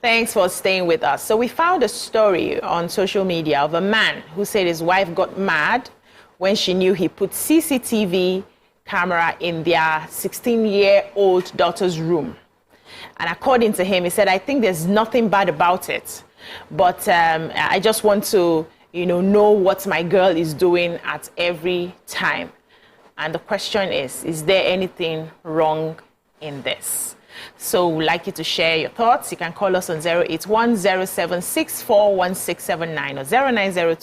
Thanks for staying with us. So we found a story on social media of a man who said his wife got mad when she knew he put CCTV camera in their 16-year-old daughter's room. And according to him, he said, I think there's nothing bad about it, but I just want to, know what my girl is doing at every time. And the question is there anything wrong in this? So we'd like you to share your thoughts. You can call us on 08107641679 or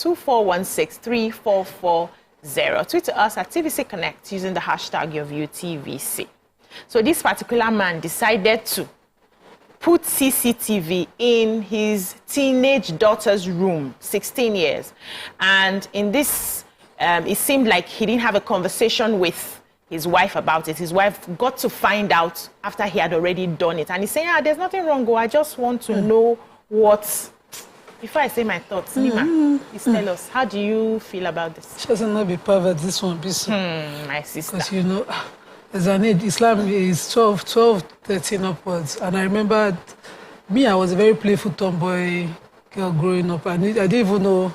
0902416344. Tweet to us at TVC Connect using the hashtag YourViewTVC. So this particular man decided to put CCTV in his teenage daughter's room, 16 years. And in this, it seemed like he didn't have a conversation with his wife about it. His wife got to find out after he had already done it. And he's saying, there's nothing wrong. I just want to know what... Before I say my thoughts, Nima, please tell us, how do you feel about this? She doesn't not be pervert, this one. Be so. My sister. Because, as an age, Islam is 12, 13 upwards. And I remember, I was a very playful tomboy girl growing up. I didn't even know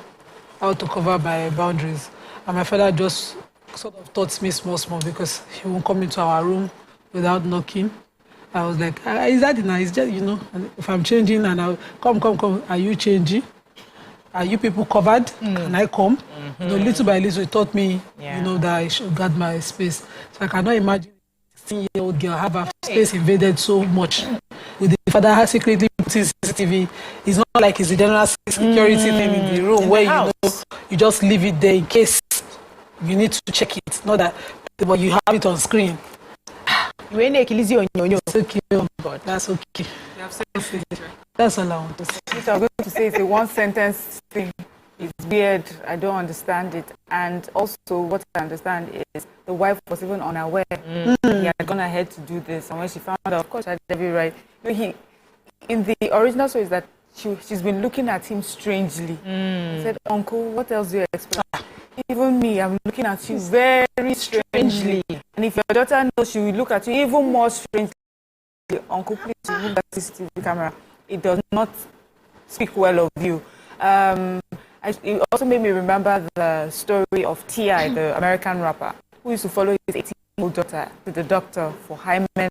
how to cover my boundaries. And my father just sort of taught me small, because he won't come into our room without knocking. I was like, is that enough? Is just, and if I'm changing and I'll come, are you changing? Are you people covered? Can I come? Little by little, it taught me, that I should guard my space. So I cannot imagine a 16-year-old girl have her space invaded so much. With the father secretly putting CCTV, it's not like it's a general security thing in the room where you just leave it there in case you need to check it. Not that, but you have it on screen. It's okay, but that's okay. You have said it, right? That's all I want to say. What I'm going to say is a one-sentence thing. It's weird. I don't understand it. And also, what I understand is the wife was even unaware. He had gone ahead to do this. And when she found out, of course, I had every right. In the original story is that she's been looking at him strangely. He said, Uncle, what else do you expect? Even me, I'm looking at you very strangely. And if your daughter knows, she will look at you even more strangely. Uncle, please remove that CCTV camera. It does not speak well of you. It also made me remember the story of T.I., the American rapper, who used to follow his 18-year-old daughter to the doctor for hymen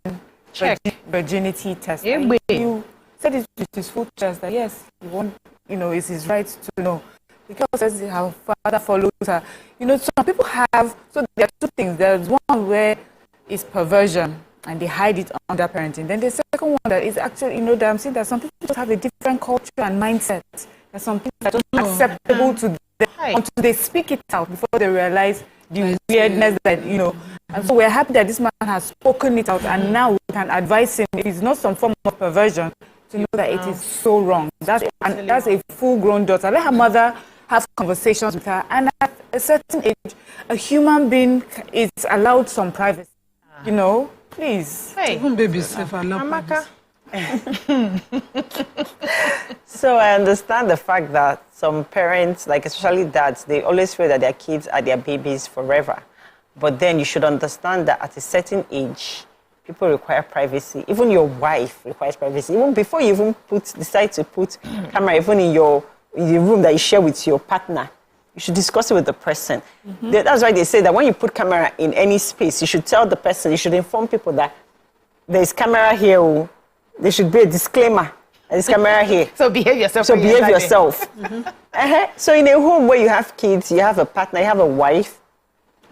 virginity test. You said it with his full chest that yes, it's his right to know. Because says her father follows her. Some people have, so there are two things. There's one where it's perversion and they hide it under parenting. Then the second one that is actually, that I'm saying that some people just have a different culture and mindset. There's some people that are just acceptable to them until they speak it out before they realize the weirdness that, And so we're happy that this man has spoken it out and now we can advise him if it's not some form of perversion to know that it is so wrong. That's a full-grown daughter. Let her mother have conversations with her, and at a certain age, a human being is allowed some privacy. Please. Hey. Even babies have allowed privacy. So I understand the fact that some parents, like especially dads, they always feel that their kids are their babies forever. But then you should understand that at a certain age, people require privacy. Even your wife requires privacy. Even before you even decide to put camera even in the room that you share with your partner, you should discuss it with the person. That's why they say that when you put camera in any space, you should tell the person, you should inform people that there's camera here. There should be a disclaimer. There's camera here. So behave yourself. So behave yourself. So in a home where you have kids, you have a partner, you have a wife,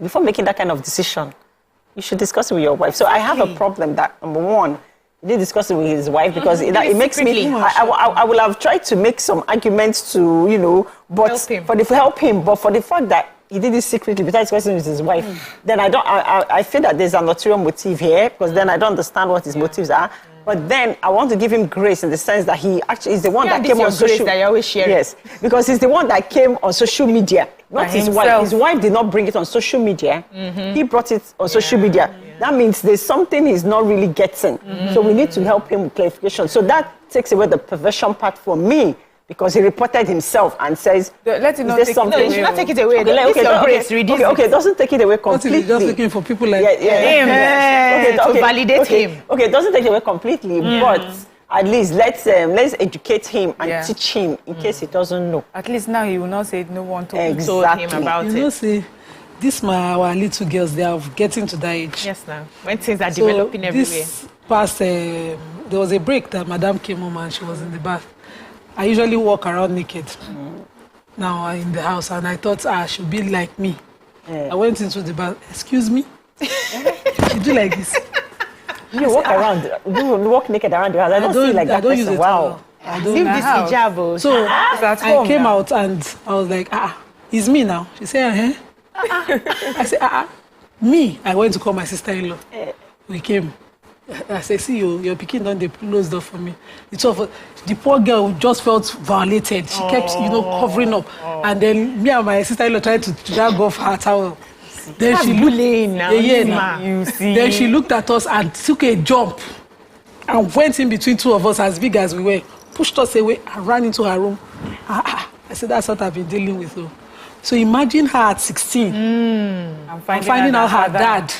before making that kind of decision, you should discuss it with your wife. So I have a problem that, number one, he did discuss it with his wife because it makes me. I will have tried to make some arguments to, but help him. But for the fact that he did it secretly without discussing with his wife, then I feel that there's an ulterior motive here because then I don't understand what his motives are. But then I want to give him grace in the sense that he actually is the one that came on social media. That you always share. Yes, because he's the one that came on social media, not his wife. His wife did not bring it on social media. He brought it on social media. That means there's something he's not really getting. So we need to help him with clarification. So that takes away the perversion part for me. Because he reported himself and says, let it not take it away. No, you should not take it away. Okay, doesn't take it away completely. Just looking for people like him to validate him. Okay, it doesn't take it away completely, but at least let's educate him and teach him in case he doesn't know. At least now he will not say no one told Exactly. him about You it. know, see, our little girls, they are getting to that age. Yes, now. When things are developing everywhere. This past, there was a break that Madam came home and she was in the bath. I usually walk around naked now in the house, and I thought I should be like me. I went into the bath. Excuse me? You do like this? You walk around, you walk naked around the house. I don't see like that. I don't use it. Wow. I don't. Leave this hijab. So I came now. out and I was like, it's me now. She said, I said, me. I went to call my sister-in-law. We came. I said, see, your pikin done the closed door for me. It's all the poor girl just felt violated. She kept, covering up. And then me and my sister-in-law tried to drag off her towel. Then she bullying now. You see. Then she looked at us and took a jump and went in between two of us as big as we were, pushed us away and ran into her room. I said, that's what I've been dealing with. So imagine her at 16. I'm finding out her dad.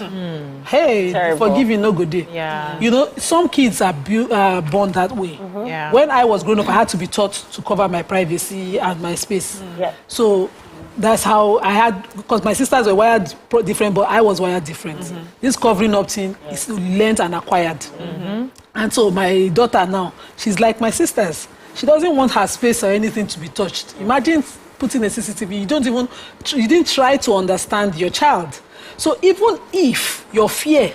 Hey, Terrible. forgiving no good day. Yeah. You know, some kids are born that way. Yeah. When I was growing up, I had to be taught to cover my privacy and my space. Yeah. So that's how I had, because my sisters were wired different, but I was wired different. This covering up thing is learned and acquired. And so my daughter now, she's like my sisters. She doesn't want her space or anything to be touched. Imagine putting a CCTV, you didn't try to understand your child. So even if your fear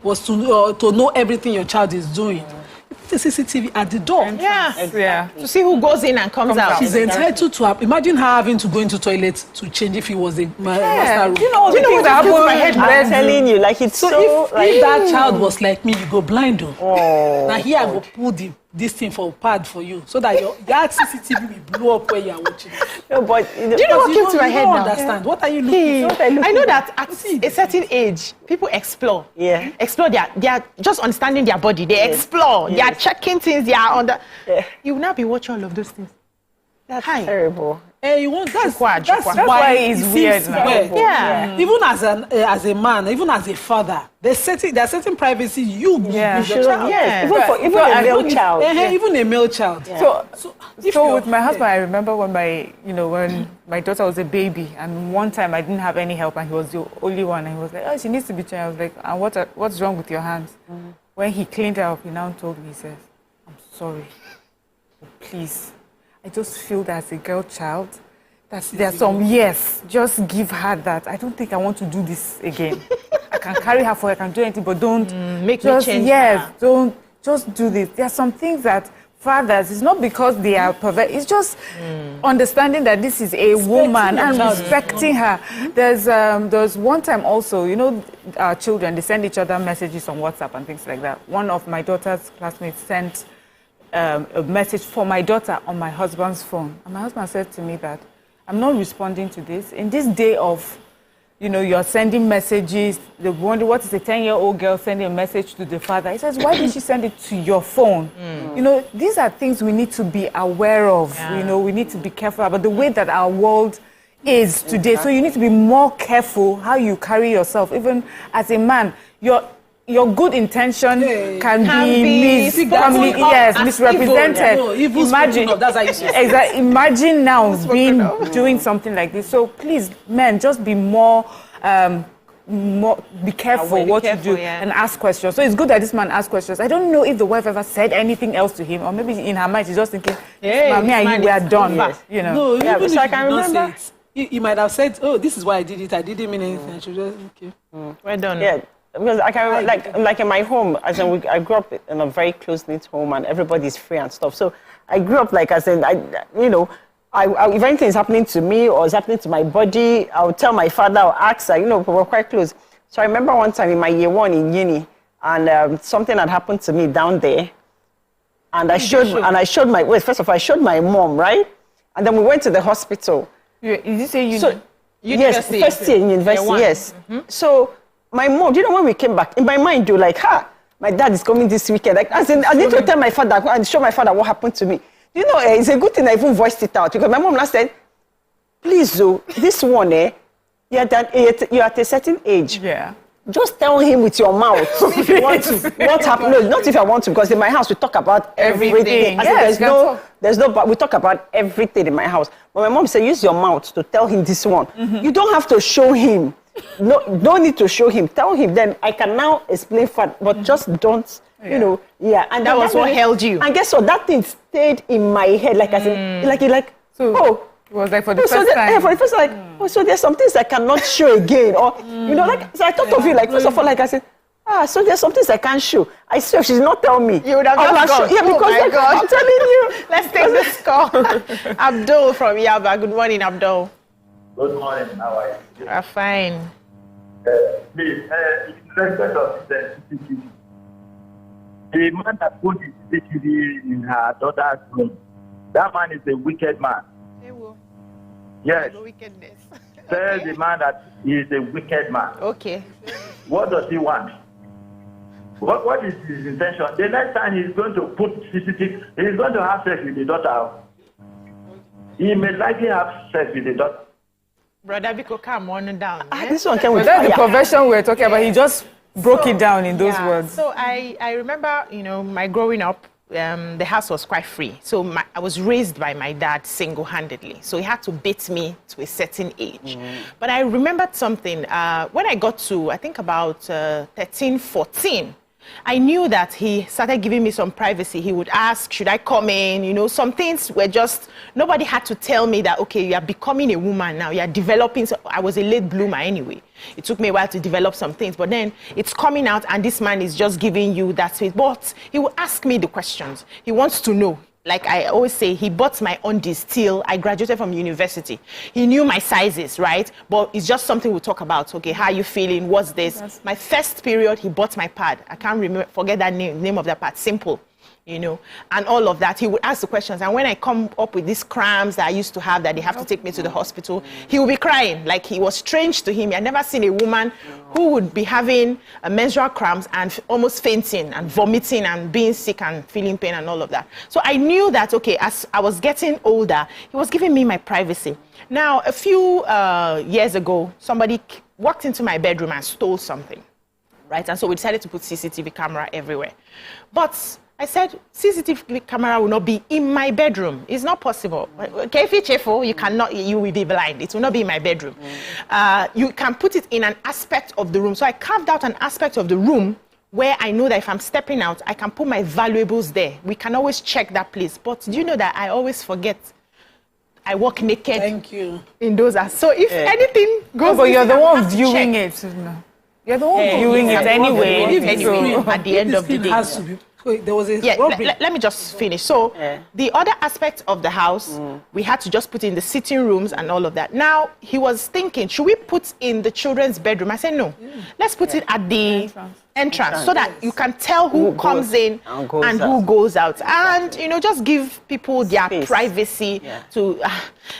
was to know everything your child is doing, you put a CCTV at the door. Yeah. To see who goes in and comes out. She's entitled to have, imagine her having to go into toilet to change if it was a master room. You know what happened to my head? I'm telling you, like it's so if that child was like me, you go blind. Now here I go pull this thing for pad for you, so that that CCTV will blow up where you are watching. No, but Do you know what came to my head now? Understand what are you looking for? I know that at a certain age, people explore. Yeah. Explore they are just understanding their body. They explore. They are checking things. They are on the. You will not be watching all of those things. That's terrible. Hey, you want that's Chukwa. why it's weird seems now. weird. Yeah. Even as a man, even as a father, there's certain privacy you give your child. Yeah. Even a male child. Even a male child. So with my husband, I remember when when my daughter was a baby, and one time I didn't have any help, and he was the only one, and he was like, "Oh, she needs to be trained." I was like, "And what's wrong with your hands?" When he cleaned her up, he now told me, he says, "I'm sorry, but please, I just feel that as a girl child, that there's some just give her that. I don't think I want to do this again. I can carry her for, I can do anything, but don't make me change her. Don't just do this." There are some things that fathers, it's not because they are perverted, it's just understanding that this is a woman and respecting her. There's one time also, our children, they send each other messages on WhatsApp and things like that. One of my daughter's classmates sent a message for my daughter on my husband's phone. And my husband said to me that, "I'm not responding to this. In this day of, you're sending messages, they wonder what is a 10-year-old girl sending a message to the father." He says, "Why did she send it to your phone?" These are things we need to be aware of. We need to be careful about the way that our world is today. So you need to be more careful how you carry yourself. Even as a man, your good intention can be misrepresented. Imagine now doing something like this. So please, men, just be more be careful what you do and ask questions. So it's good that this man asked questions. I don't know if the wife ever said anything else to him, or maybe in her mind she's just thinking, "Me and you, we are done." No, even if so I can remember. He might have said, "Oh, this is why I did it. I didn't mean anything." I should just Well done. Yeah. Because I can like in my home, I grew up in a very close-knit home, and everybody's free and stuff. So I grew up if anything is happening to me or is happening to my body, I'll tell my father, I'll ask her. We were quite close. So I remember one time in my year 1 in uni, and something had happened to me down there, and I showed my first of all I showed my mom, right, and then we went to the hospital. Did you say yes, first year in university, yes. So my mom, do you know when we came back? In my mind, you're like, my dad is coming this weekend. Like, I need to tell my father and show my father what happened to me. It's a good thing I even voiced it out, because my mom last said, "Please, this one, you're at a certain age. Yeah. just tell him with your mouth if you want to. What happened? No, not if I want to, because in my house we talk about everything. I said, there's no, but we talk about everything in my house. But my mom said, use your mouth to tell him this one. You don't have to show him. No, don't need to show him. Tell him. Then I can now explain further, but just don't. You know, and that was what held you. And guess what? That thing stayed in my head, like I said, like so it was like for the first time. Yeah, for the first time, like, so there's some things I cannot show again, or you know, like so I thought of it, like first of all, like I said, so there's some things I can't show. I swear, she did not tell me. You would have just gone. Yeah, because my God. I'm telling you. Let's take this call. Abdul from Yaba. Good morning, Abdul. Good morning. How are you? We're fine. Please, in respect of the CCTV, the man that put the CCTV in her daughter's room, that man is a wicked man. Yes. Wickedness. Tell the man that he is a wicked man. Okay. What does he want? What is his intention? The next time he's going to put CCTV, he's going to have sex with the daughter. He may likely have sex with the daughter. Brother Biko, come on down. This one came with that's the perversion we're talking about. He just broke it down in those words. So I remember, you know, my growing up, the house was quite free. So I was raised by my dad single-handedly. So he had to beat me to a certain age. But I remembered something. When I got to, I think about 13, 14, I knew that he started giving me some privacy. He would ask, should I come in? You know, some things were just, nobody had to tell me that, okay, you are becoming a woman now. You are developing. So I was a late bloomer anyway. It took me a while to develop some things. But then it's coming out and this man is just giving you that space. But he will ask me the questions. He wants to know. Like I always say, he bought my undies till I graduated from university. He knew my sizes, right? But it's just something we'll talk about. Okay, how are you feeling? What's this? My first period, he bought my pad. I can't forget that name of that pad. Simple. You know, and all of that. He would ask the questions. And when I come up with these cramps that I used to have that they have to take me to the hospital, he would be crying. Like he was strange to him. I never seen a woman who would be having a menstrual cramps and almost fainting and vomiting and being sick and feeling pain and all of that. So I knew that, okay, as I was getting older, he was giving me my privacy. Now, a few years ago, somebody walked into my bedroom and stole something, right? And so we decided to put CCTV camera everywhere. But I said, CCTV camera will not be in my bedroom. It's not possible. Okay, if you're cheerful, you cannot, you will be blind. It will not be in my bedroom. You can put it in an aspect of the room. So I carved out an aspect of the room where I know that if I'm stepping out, I can put my valuables there. We can always check that place. But do you know that I always forget? I walk naked. Thank you. In those. So if anything goes, but you're the one viewing it. You're the one viewing it anyway. At the end of the day. Has to be. There was a let me just finish. So the other aspect of the house, we had to just put in the sitting rooms and all of that. Now he was thinking, should we put in the children's bedroom? I said no. Let's put it at the entrance so that you can tell who comes in and who goes out, and you know, just give people their privacy. To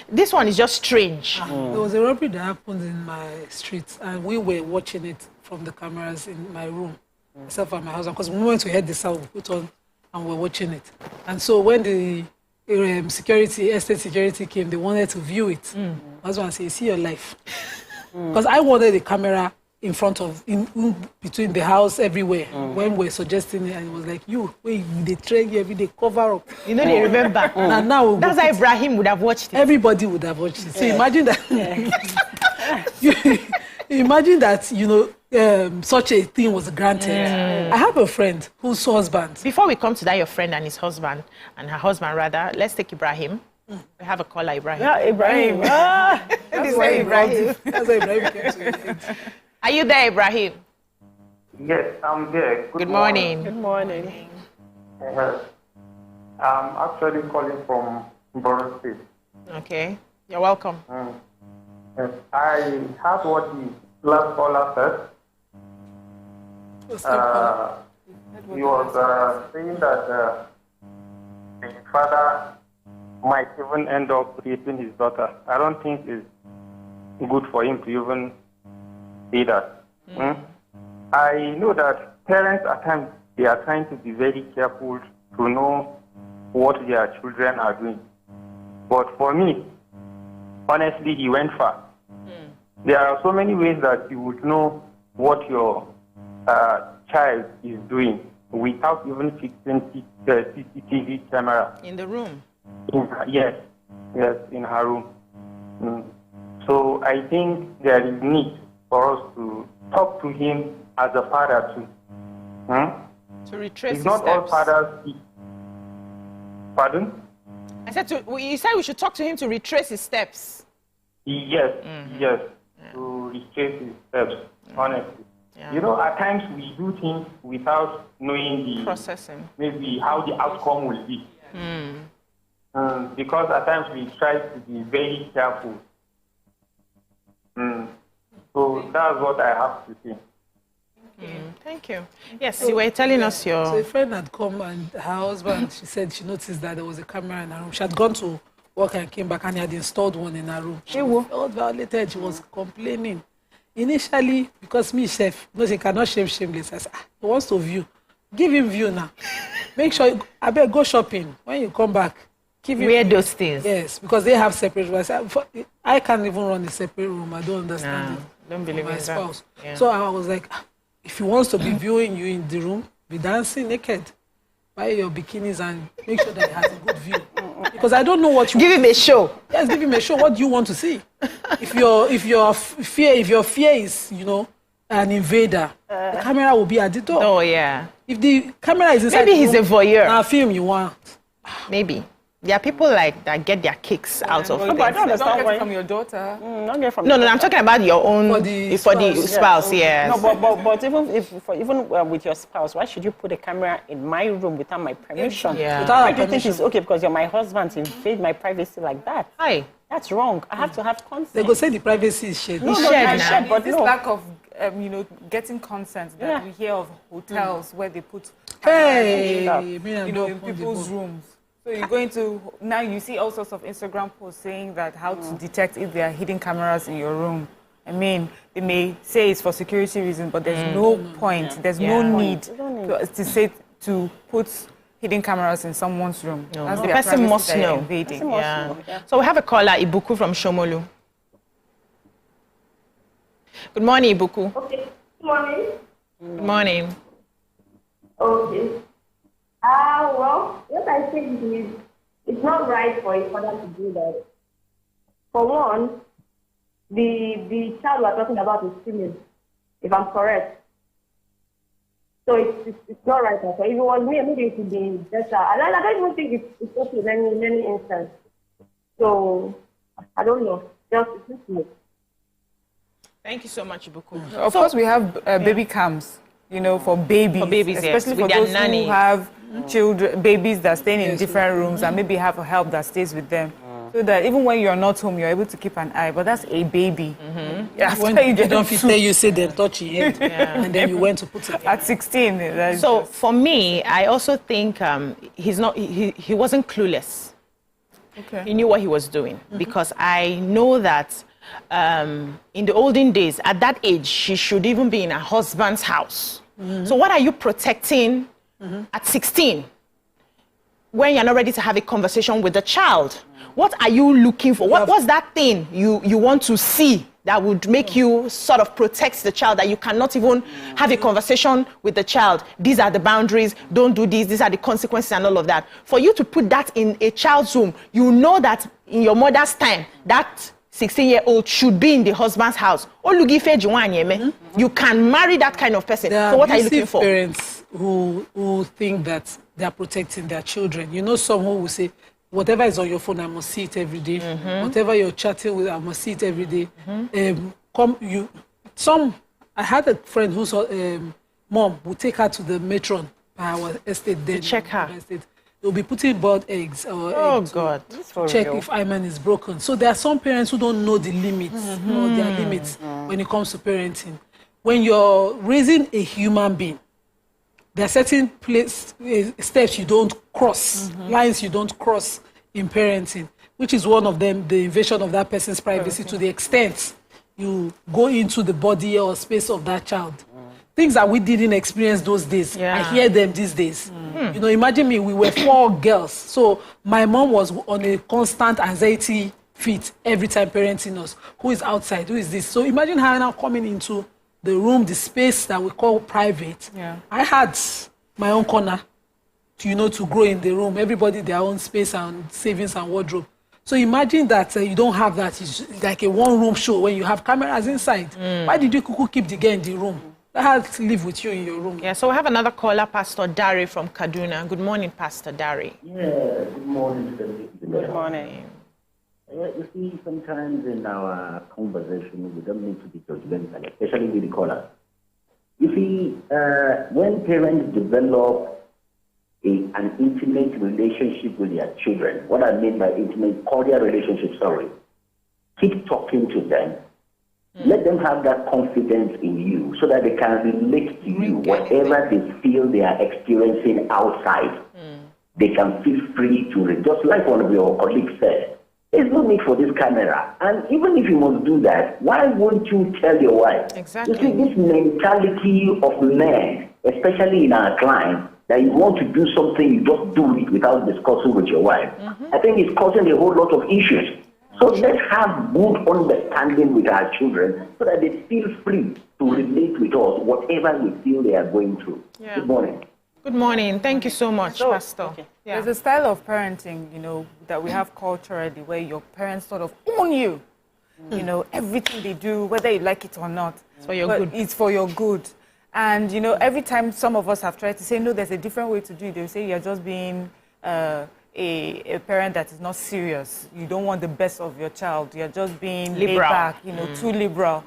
this one is just strange. There was a robbery that happened in my street, and we were watching it from the cameras in my room. Myself and my husband, because the moment we heard the sound, we put on and we're watching it. And so when the estate security came, they wanted to view it. My husband said, see your life. Because I wanted the camera in front of, in between the house, everywhere, when we're suggesting it, and it was like, they train you every day, cover up. You know, they remember. And now that's why Ibrahim would have watched it. Everybody would have watched it. So imagine that. Imagine that, you know, such a thing was granted. I have a friend whose husband. Before we come to that, your friend and his husband, and her husband rather, let's take Ibrahim. We have a caller, Ibrahim. Yeah, Ibrahim. That's why Ibrahim. That's why Ibrahim came to it. Are you there, Ibrahim? Yes, I'm there. Good morning. Good morning. I'm actually calling from Borough State. Okay, you're welcome. Yes, I heard what the last caller said. He was saying that the father might even end up raping his daughter. I don't think it's good for him to even say that. I know that parents at times, they are trying to be very careful to know what their children are doing. But for me, honestly, he went far. There are so many ways that you would know what your child is doing without even fixing the CCTV camera. In the room? Yes, in her room. So I think there is need for us to talk to him as a father too. To retrace it's his not all steps. fathers. Pardon? I said you said we should talk to him to retrace his steps. Yes, to retrace his steps, honestly. Yeah. You know, at times we do things without knowing the Processing. maybe how the outcome will be. Because at times we try to be very careful. So that's what I have to say. Thank you. Yes, you were telling us your... So a friend had come and her husband, she said she noticed that there was a camera in her room. She had gone to work and came back and he had installed one in her room. She felt violated. She was complaining. Initially, because me, chef, no, she cannot shame shameless. I said, he wants to view. Give him view now. Make sure, I better go shopping. When you come back, give him Wear view. those things. Yes, because they have separate rooms. I can't even run a separate room. I don't understand it. Don't believe my in spouse. that. Yeah. So I was like, if he wants to be viewing you in the room, be dancing naked. Buy your bikinis and make sure that he has a good view. Because I don't know what you Give him a show. Yes, give him a show. What do you want to see? If your fear is, you know, an invader, the camera will be at the door. Oh, yeah. If the camera is inside Maybe the he's room, a voyeur. now film you want. Maybe. There are people like that get their kicks out of But it. I don't don't understand get why. it from your daughter. Not get from No, I'm talking about your own For the for the spouse, spouse, yes. No, but even with your spouse, why should you put a camera in my room without my permission? Yeah. Without Why our do you think permission. it's okay because you're my husband to invade my privacy like that? Hi. That's wrong. I have to have consent. They go say the privacy is shared. It's no, shared I now. shared, but This no. lack of, getting consent that Yeah. we hear of hotels where they put Hey, cameras, me and in dog on the people's boat. rooms. So you're going to, now you see all sorts of Instagram posts saying that how to detect if there are hidden cameras in your room. I mean, they may say it's for security reasons, but there's no point, there's no need to put hidden cameras in someone's room. No. That's The their person privacy must they're know. invading. Yeah. So we have a caller, Ibuku from Shomolu. Good morning, Ibuku. Okay. Good morning. Good morning. Okay. Well, what I think is it's not right for a father to do that. For one, the child we're talking about is female, if I'm correct. So it's not right. So if it was me, maybe it would be better. I don't even think it's okay in any instance. So I don't know. Just it's me. Thank you so much, Ibuku. Of course, we have baby cams, for babies. For babies, yes, especially with for their those nanny. who have children, babies that are staying in different rooms and maybe have a help that stays with them. So that even when you're not home, you're able to keep an eye. But that's a baby. After When you you get don't fit tell you say them touch your head, and then you went to put it. at 16. that's So just- for me, I also think he wasn't clueless. okay. He knew what he was doing because I know that in the olden days, at that age, she should even be in her husband's house. So what are you protecting at 16 when you're not ready to have a conversation with the child? What are you looking for? What's that thing you want to see that would make you sort of protect the child, that you cannot even have a conversation with the child? These are the boundaries, don't do this, these are the consequences and all of that. For you to put that in a child's room, you know that in your mother's time, that 16-year-old should be in the husband's house. You can marry that kind of person. There So what are you abusive looking for? parents who think that they are protecting their children. You know, some who will say, whatever is on your phone, I must see it every day. Whatever you're chatting with, I must see it every day. I had a friend whose mom would take her to the matron by our estate. Then check her. They'll be putting boiled eggs or Oh, egg to God. check if hymen is broken. So there are some parents who don't know the limits, or their limits when it comes to parenting. When you're raising a human being, there are certain steps you don't cross, lines you don't cross in parenting, which is one of them, the invasion of that person's privacy to the extent you go into the body or space of that child. Things that we didn't experience those days, I hear them these days. Imagine me, we were 4 girls. So my mom was on a constant anxiety fit every time parenting us. Who is outside? Who is this? So imagine her now coming into the room, the space that we call private. Yeah. I had my own corner to grow in the room. Everybody their own space and savings and wardrobe. So imagine that you don't have that. It's like a one-room show when you have cameras inside. Why did you keep the girl in the room? Let her live with you in your room. Yeah, so we have another caller, Pastor Dari from Kaduna. Good morning, Pastor Dari. Yeah, good morning. Good morning. You see, sometimes in our conversation, we don't need to be judgmental, especially with the callers. You see, when parents develop an intimate relationship with their children, what I mean by intimate, cordial relationship, keep talking to them. Let them have that confidence in you so that they can relate to you. Whatever they feel they are experiencing outside, they can feel free to read. Just like one of your colleagues said, there's no need for this camera. And even if you must do that, why won't you tell your wife? Exactly. You see, this mentality of men, especially in our clients, that you want to do something, you just do it without discussing with your wife. I think it's causing a whole lot of issues. So let's have good understanding with our children so that they feel free to relate with us, whatever we feel they are going through. Yeah. Good morning. Good morning. Thank you so much, Pastor. Okay. Yeah. There's a style of parenting, that we have culturally where your parents sort of own you. Everything they do, whether you like it or not. It's for your good. It's for your good. And, every time some of us have tried to say, no, there's a different way to do it, they'll say you're just being a parent that is not serious. You don't want the best of your child. You're just being laid back, too liberal.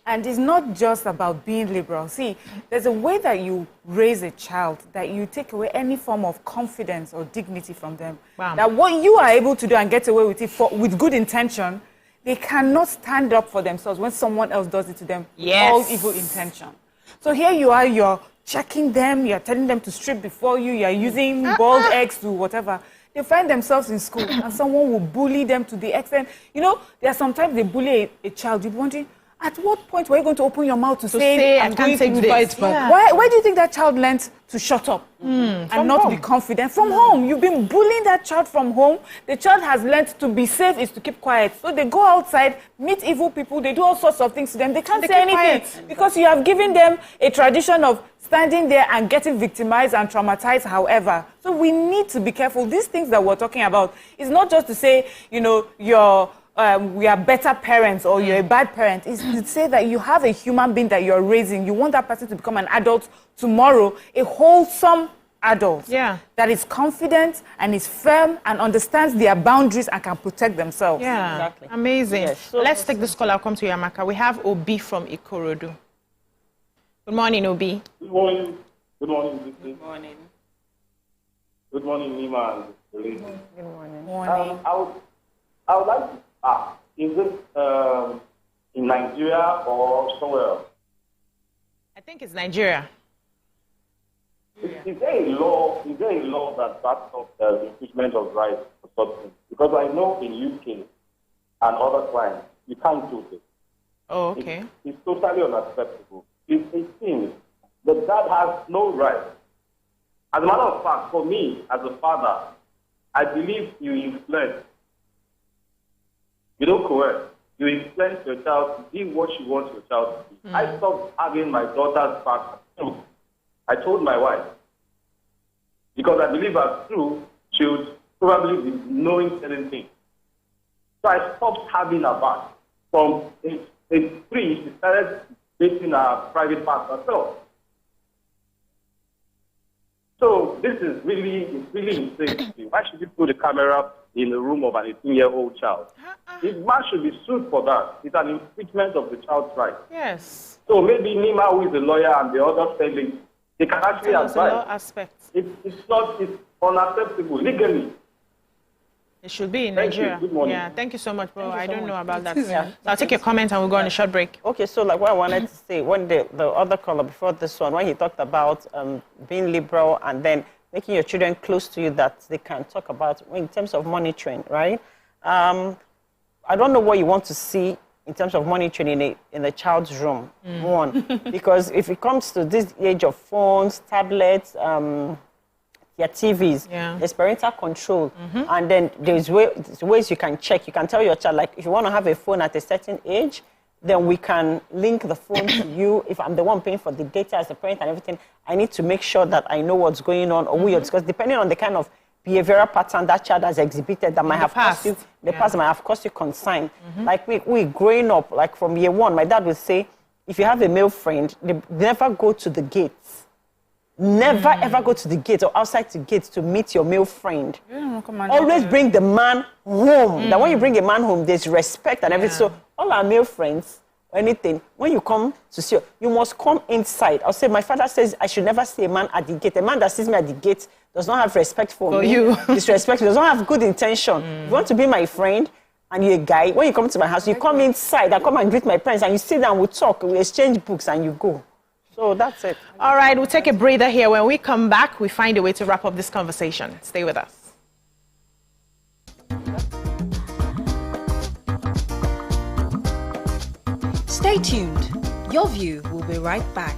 And it's not just about being liberal. See, there's a way that you raise a child that you take away any form of confidence or dignity from them. Wow. That what you are able to do and get away with it with good intention, they cannot stand up for themselves when someone else does it to them with all evil intention. So here you are, you're checking them, you're telling them to strip before you, you're using boiled eggs to whatever. They find themselves in school and someone will bully them to the extent, there are sometimes they bully a child. You're wondering, at what point were you going to open your mouth to say I can't take this? fight back? Yeah. Why do you think that child learned to shut up and not be confident? From home. You've been bullying that child from home. The child has learned to be safe is to keep quiet. So they go outside, meet evil people, they do all sorts of things to them. They can't say anything because you have given them a tradition of standing there and getting victimized and traumatized, however. So we need to be careful. These things that we're talking about is not just to say, we are better parents or you're a bad parent. It's to say that you have a human being that you're raising. You want that person to become an adult tomorrow, a wholesome adult that is confident and is firm and understands their boundaries and can protect themselves. Yeah, Exactly. amazing. Yes. So Let's take this call. I'll come to you, Amaka. We have Obi from Ikorodu. Good morning, Obi. Good morning. Good morning. Good morning. Good morning, Nima. Good morning. Morning. I would like to ask, is it in Nigeria or somewhere else? I think it's Nigeria. Is there a law that backs up the infringement of rights for substance? Because I know in UK and other clients, you can't do this. Oh, okay. It's totally unacceptable. It's 18. The dad has no right. As a matter of fact, for me, as a father, I believe you influence. You don't coerce. You influence your child to be what you want your child to be. I stopped having my daughter's back. I told my wife, because I believe as true, she would probably be knowing certain things. So I stopped having her back. From age 3, she started dating a private part herself. So this is really insane. Why should you put a camera in the room of an 18-year-old child? The man should be sued for that. It's an infringement of the child's rights. Yes. So maybe Nima, who is a lawyer, and the other fellows, they can actually There's a lot advise. of aspects. It's unacceptable legally. It should be in Thank you. Nigeria. Good morning. Yeah, thank you so much, bro. I don't know about that. Yeah. So I'll take your comment and we'll go on a short break. Okay, so like what I wanted to say, when the other caller before this one, when he talked about being liberal and then making your children close to you that they can talk about in terms of monitoring, right? I don't know what you want to see in terms of monitoring in a child's room, one. Because if it comes to this age of phones, tablets, their TVs, there's parental control. And then there's ways you can check. You can tell your child, like, if you want to have a phone at a certain age, then we can link the phone to you. If I'm the one paying for the data as a parent and everything, I need to make sure that I know what's going on or who you're discussing, depending on the kind of behavioral pattern that child has exhibited that might have caused you, the past might have caused you concern. Like we growing up, like from year one, my dad would say, if you have a male friend, they never go to the gates. Never ever go to the gate or outside the gate to meet your male friend. Always bring the man home. That when you bring a man home, there's respect and everything. So all our male friends, anything, when you come to see you must come inside. I'll say, my father says I should never see a man at the gate. A man that sees me at the gate does not have respect for me. You. Disrespect, does not have good intention. If you want to be my friend and you're a guy, when you come to my house, you come inside, I come and greet my parents, and you sit down, we talk, we exchange books, and you go. So that's it. All right, we'll take a breather here. When we come back, we find a way to wrap up this conversation. Stay with us. Stay tuned. Your View will be right back.